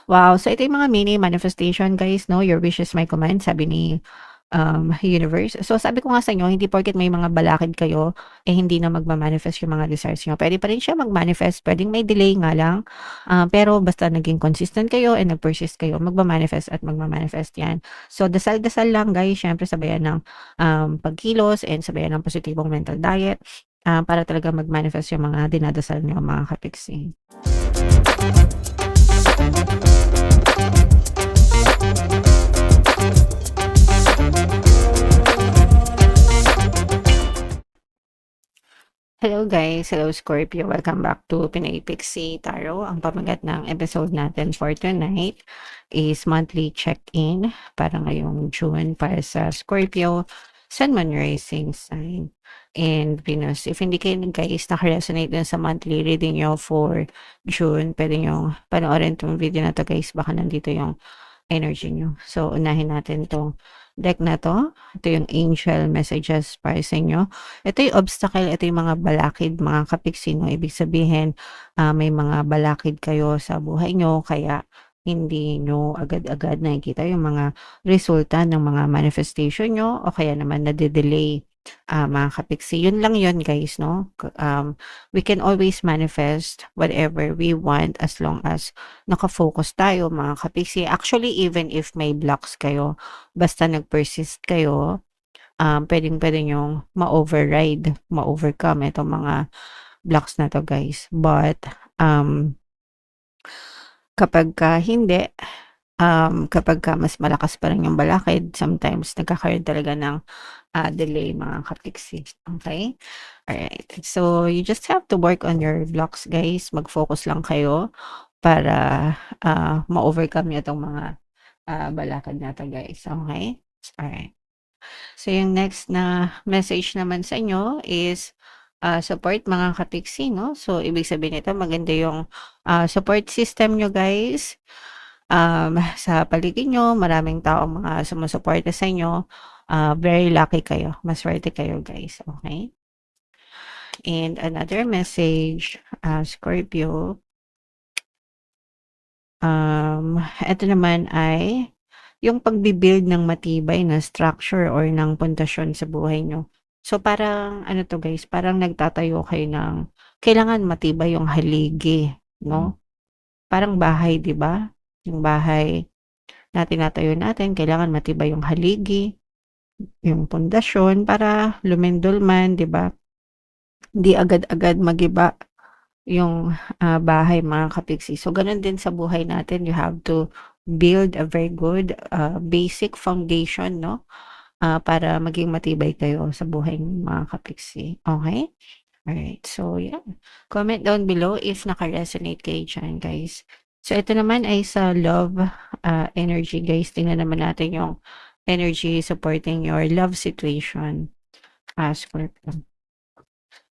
Wow! So, ito yung mga mini manifestation guys 'no, your wish is my command sabi ni, universe. So, sabi ko nga sa inyo hindi porket may mga balakid kayo, eh, hindi na magma-manifest yung mga desires niyo. Puwede pa rin siya mag-manifest, puwedeng may delay nga lang, pero basta naging consistent kayo and nag-persist kayo, magma-manifest at magma-manifest 'yan. So, dasal-dasal lang guys, siyempre sabayan ng, pagkilos and sabayan ng positibong mental diet, para talaga mag-manifest yung mga dinadasal niyo mga kapiksi. Hello guys, hello Scorpio, welcome back to Pinoy Pixie Tarot. Ang pamagat ng episode natin for tonight is monthly check-in para ngayong June para sa Scorpio, Sun, Moon, Rising sign, and Venus. If hindi kayo guys naka-resonate dun sa monthly reading nyo for June, pwede nyo panoorin tong video na to guys, baka nandito yung energy nyo. So, unahin natin tong deck na to. Ito yung angel messages para sa inyo. Ito yung obstacle, ito yung mga balakid, mga kapiksino. Ibig sabihin, may mga balakid kayo sa buhay nyo, kaya hindi nyo agad-agad nakikita yung mga resulta ng mga manifestation nyo o kaya naman nade-delay, mga kapiksi. Yun lang yun guys, no? We can always manifest whatever we want as long as naka-focus tayo mga kapiksi. Actually, even if may blocks kayo, basta nag-persist kayo, puwedeng-puwede niyong ma-override, ma-overcome itong mga blocks na 'to guys. But, kapagka hindi, kapagka mas malakas pa rin yung balakid, sometimes nagkakaroon talaga ng, delay mga kapiksi, okey? Alright, so you just have to work on your blocks guys, mag-focus lang kayo para, ma-overcome niyo 'tong mga, balakid na 'to guys, okey? Alright. So, yung next na message naman sa inyo is, support mga kapiksi 'no. So, ibig sabihin nito maganda yung, support system niyo guys. Sa paligid niyo maraming taong mga sumusuporta sa inyo, very lucky kayo, masuwerte kayo guys, okey? And another message, Scorpio, eto naman ay yung pagbi-build ng matibay na structure or ng pundasyon sa buhay niyo. So, parang ano 'to guys, parang nagtatayo kayo ng kailangan matibay yung haligi 'no? Parang bahay 'di ba? Yung bahay na tinatayo natin kailangan matibay yung haligi, yung pundasyon para lumindol man 'di ba? Hindi agad-agad magiba yung, bahay mga kapiksi. So, gano'n din sa buhay natin, you have to build a very good, basic foundation 'no, para maging matibay kayo sa buhay niyo mga kapiksi, okey? Alright, so yeah, comment down below if naka-resonate kayo diyan guys. So, ito naman ay sa love, energy guys, tingnan naman natin yung energy supporting your love situation, Scorpio.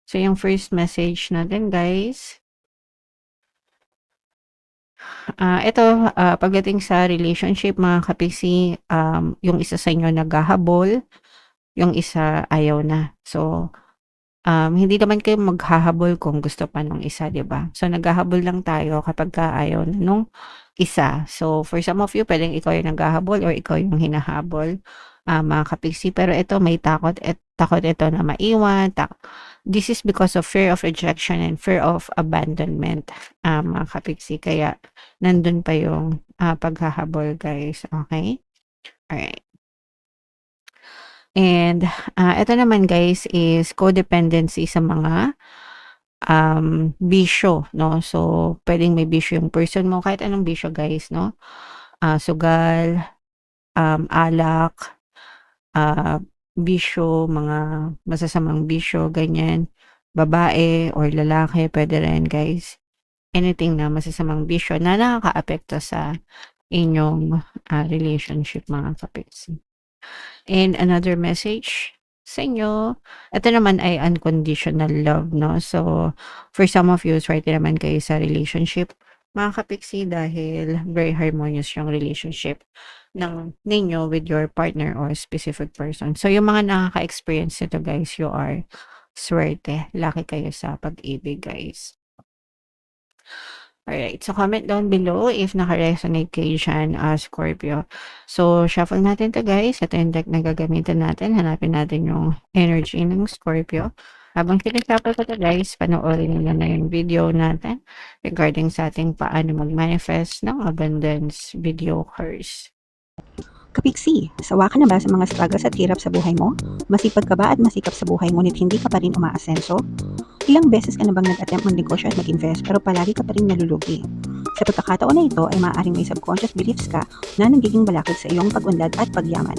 So, yung first message natin guys, ito, pagdating sa relationship mga kapiksi, yung isa sa inyo naghahabol, yung isa ayaw na. So, hindi naman kayo maghahabol kung gusto pa nung isa, 'di ba? So, naghahabol lang tayo kapagka ayaw na nung isa. So, for some of you puwedeng ikaw yung naghahabol or ikaw yung hinahabol, mga kapiksi. Pero ito may takot takot ito na maiwan, this is because of fear of rejection and fear of abandonment, mga kapiksi. Kaya nandun pa yung, paghahabol guys, okey? Alright. And, eto naman guys is codependency sa mga, bisyo 'no. So, puwedeng may bisyo yung person mo, kahit anong bisyo guys 'no. Sugal, alak, ah, bisyo, mga masasamang bisyo ganyan, babae or lalaki puwede rin guys. Anything na masasamang bisyo na nakakaapekto sa inyong, relationship mga kapitsi. And another message sa inyo, ito naman ay unconditional love 'no. So, for some of you swerte naman kayo sa relationship mga kapiksi dahil very harmonious yung relationship ng ninyo with your partner or specific person. So, yung mga nakaka-experience nito guys, you are swerte, lucky kayo sa pag-ibig guys. Alright, so comment down below if naka-resonate kayo dyan, Scorpio. So, shuffle natin 'to guys. Ito yung deck na gagamitin natin. Hanapin natin yung energy ng Scorpio. Habang sine-shuffle ko 'to guys, panoorin niyo na yung video natin regarding sa ating paano mag-manifest ng abundance video course. Kapiksi, sawa ka na ba sa mga struggles at hirap sa buhay mo? Masipag ka ba at masikap sa buhay ngunit hindi ka pa rin umaasenso? Ilang beses ka na bang nag-attempt mag-negosyo at mag-invest pero palagi ka pa rin nalulugi? Sa pagkakataon na ito ay maaaring may subconscious beliefs ka na nagiging balakid sa iyong pag-unlad at pagyaman.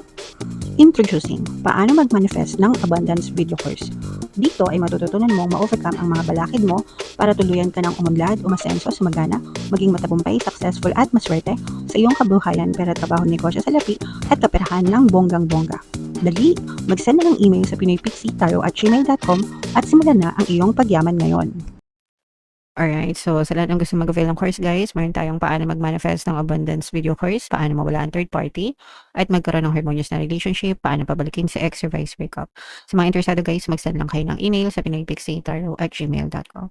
Introducing, paano mag-manifest ng abundance video course. Dito ay matututunan mong ma-overcome ang mga balakid mo para tuluyan ka ng umunlad, umasenso, sumagana, maging matagumpay, successful at maswerte sa iyong kabuhayan, pera, trabaho, negosyo, salapi at kaperahan ng bonggang-bongga. Dali, mag-send na ng email sa pinoypixie@gmail.com at simulan na ang iyong pagyaman ngayon. Alright, so sa lahat ng gusto mag-avail ng course guys, meron tayong paano mag-manifest ng abundance video course, paano mawala ang third party, at magkaroon ng harmonious na relationship, paano pabalikin sa ex or vice breakup. Sa mga interesado guys, mag-send lang kayo ng email sa pinoypixie@gmail.com.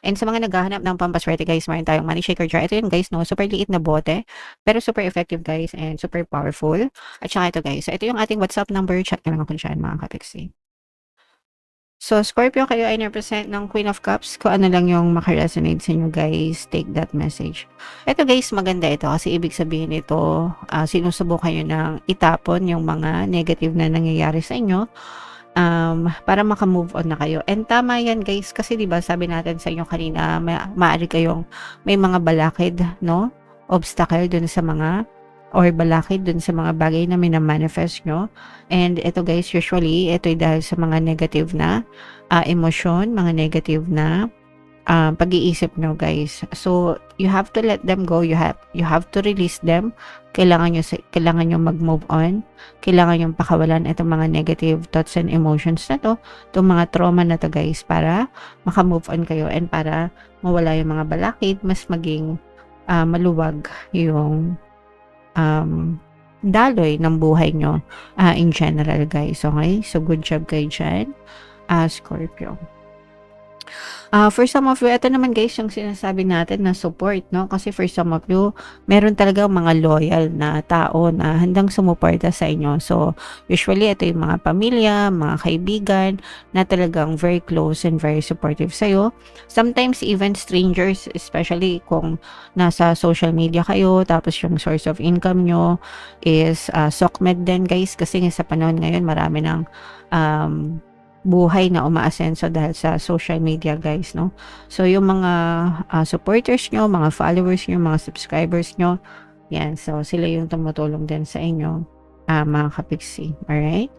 And sa mga naghahanap ng pampaswerte guys, meron tayong money shaker jar. Ito yun guys, no, super liit na bote, pero super effective guys and super powerful. At saka ito guys, so ito yung ating WhatsApp number, chat na lang ako dyan mga kapixie. So, Scorpio, kayo ay represent ng Queen of Cups. Kung ano lang yung makaresonate sa inyo, guys, take that message. Ito, guys, maganda ito kasi ibig sabihin ito, sinusubukan nyo ng itapon yung mga negative na nangyayari sa inyo para maka-move on na kayo. And tama yan, guys, kasi diba sabi natin sa inyo kanina, maaari kayong may mga balakid, no? Obstacle dun sa mga or balakid dun sa mga bagay na minamanifest nyo. And ito guys, usually, ito ay dahil sa mga negative na emosyon, mga negative na pag-iisip nyo guys. So, you have to let them go. You have to release them. Kailangan nyo mag-move on. Kailangan nyo pakawalan itong mga negative thoughts and emotions na to. Itong mga trauma na to guys para maka-move on kayo and para mawala yung mga balakid, mas maging maluwag yung daloy ng buhay nyo in general guys. Okay? So, good job kayo dyan, Scorpio. For some of you, ito naman guys yung sinasabi natin na support, no? Kasi for some of you, meron talaga mga loyal na tao na handang sumuporta sa inyo. So, usually, ito yung mga pamilya, mga kaibigan na talagang very close and very supportive sa'yo. Sometimes, even strangers, especially kung nasa social media kayo, tapos yung source of income nyo is SOCMED din guys. Kasi sa panahon ngayon, marami ng buhay na umaasenso dahil sa social media guys, no? So yung mga supporters nyo, mga followers nyo, mga subscribers nyo, yan, so sila yung tumutulong din sa inyo, mga kapiksi. Alright?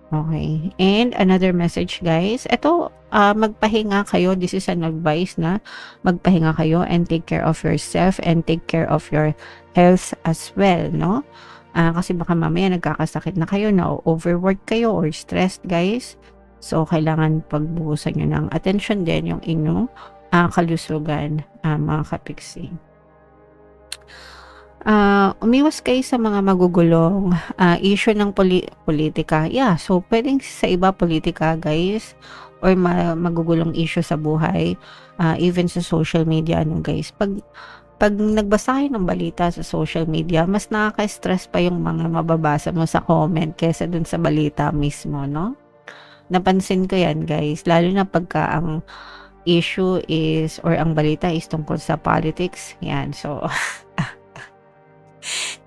Okay. And another message guys, ito, magpahinga kayo. This is an advice na magpahinga kayo and take care of yourself and take care of your health as well, no? Kasi baka mamaya nagkakasakit na kayo, na overwork kayo or stressed guys. So, kailangan pagbuhusan nyo ng attention din yung inyong kalusugan, mga kapiksi. Umiwas kayo sa mga magugulong issue ng politika. Yeah, so pwedeng sa iba politika guys or magugulong issue sa buhay, even sa social media, ano guys. Pag nagbasa kayo ng balita sa social media, mas nakaka-stress pa yung mga mababasa mo sa comment kaysa dun sa balita mismo, no? Napansin ko yan guys, lalo na pagka ang issue is or ang balita is tungkol sa politics, yan, so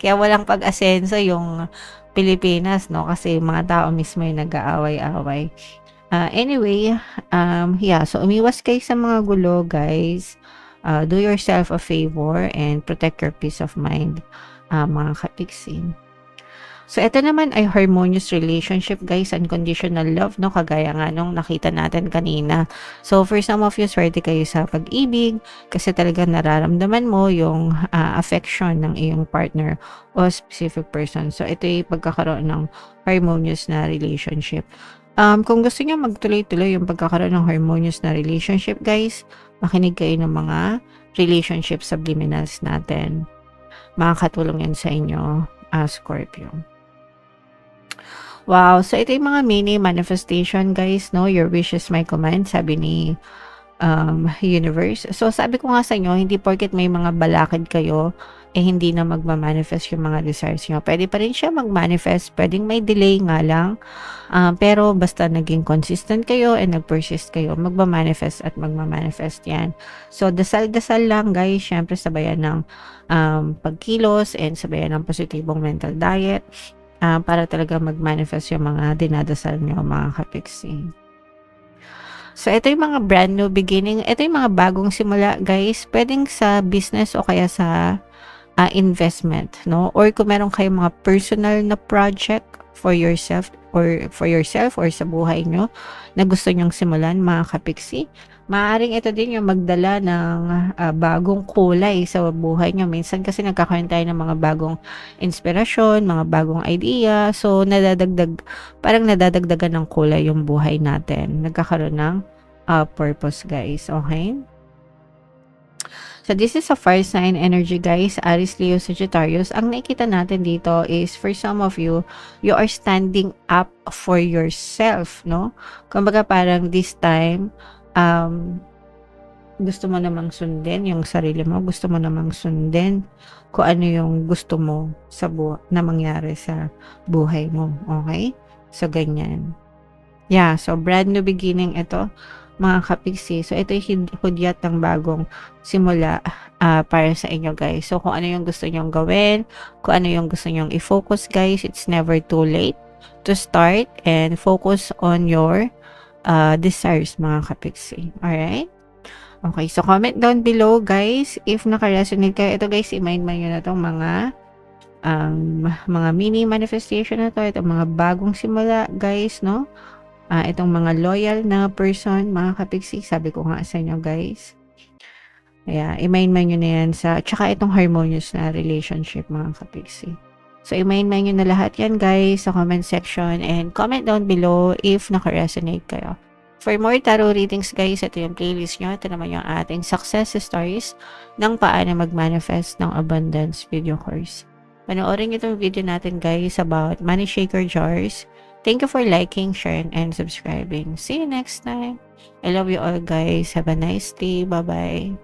kaya walang pag-asenso yung Pilipinas, no, kasi mga tao mismo yung nag-aaway-away. Anyway, yeah, so umiwas kayo sa mga gulo guys, do yourself a favor and protect your peace of mind, mga kapiksi. So, ito naman ay harmonious relationship guys, unconditional love, no? Kagaya nga nung nakita natin kanina. So, for some of you, swerte kayo sa pag-ibig kasi talaga nararamdaman mo yung affection ng iyong partner o specific person. So, ito ay pagkakaroon ng harmonious na relationship. Kung gusto niyo magtuloy-tuloy yung pagkakaroon ng harmonious na relationship guys, makinig kayo ng mga relationship subliminals natin. Makakatulong yan sa inyo, Scorpio. Wow, so ito yung mga mini manifestation guys, no? Your wish is my command, sabi ni universe. So, sabi ko nga sa inyo, hindi porket may mga balakid kayo, hindi na magma-manifest yung mga desires nyo. Pwede pa rin siya mag-manifest, pwedeng may delay nga lang, pero basta naging consistent kayo and nag-persist kayo, magma-manifest at magma-manifest yan. So, dasal-dasal lang guys, syempre sabayan ng pagkilos and sabayan ng positibong mental diet, para talaga mag-manifest yung mga dinadasal nyo mga kapiksi. So, ito yung mga brand new beginning. Ito yung mga bagong simula, guys. Pwedeng sa business o kaya sa investment, no? Or kung meron kayong mga personal na project for yourself or sa buhay nyo na gusto nyong simulan, mga kapiksi. Maaaring ito din yung magdala ng bagong kulay sa buhay nyo. Minsan kasi nagkakaroon tayo ng mga bagong inspirasyon, mga bagong idea. So, parang nadadagdagan ng kulay yung buhay natin. Nagkakaroon ng purpose, guys. Okay? So, this is a fire sign energy, guys. Aries, Leo, Sagittarius. Ang nakikita natin dito is, for some of you, you are standing up for yourself, no? Kumbaga parang this time, gusto mo namang sundin yung sarili mo. Gusto mo namang sundin kung ano yung gusto mo sa na mangyari sa buhay mo. Okay? So, ganyan. Yeah, so brand new beginning ito, mga kapiksi. So, ito yung hudyat ng bagong simula para sa inyo, guys. So, kung ano yung gusto nyong gawin, kung ano yung gusto nyong i-focus, guys, it's never too late to start and focus on your desires, mga kapiksi. Alright? Okay, so comment down below, guys, if naka-resonate kayo. Ito, guys, i-mind nyo na itong mga mini manifestation na to, itong mga bagong simula, guys, no? Itong mga loyal na person, mga kapiksi, sabi ko nga sa inyo, guys. Kaya, i-mind nyo na yan tsaka itong harmonious na relationship, mga kapiksi. So, i-mind nyo na lahat yan, guys, sa comment section, and comment down below if naka-resonate kayo. For more tarot readings, guys, ito yung playlist nyo. Ito naman yung ating success stories ng paano mag-manifest ng abundance video course. Panoorin nyo itong video natin, guys, about money shaker jars. Thank you for liking, sharing, and subscribing. See you next time. I love you all, guys. Have a nice day. Bye-bye.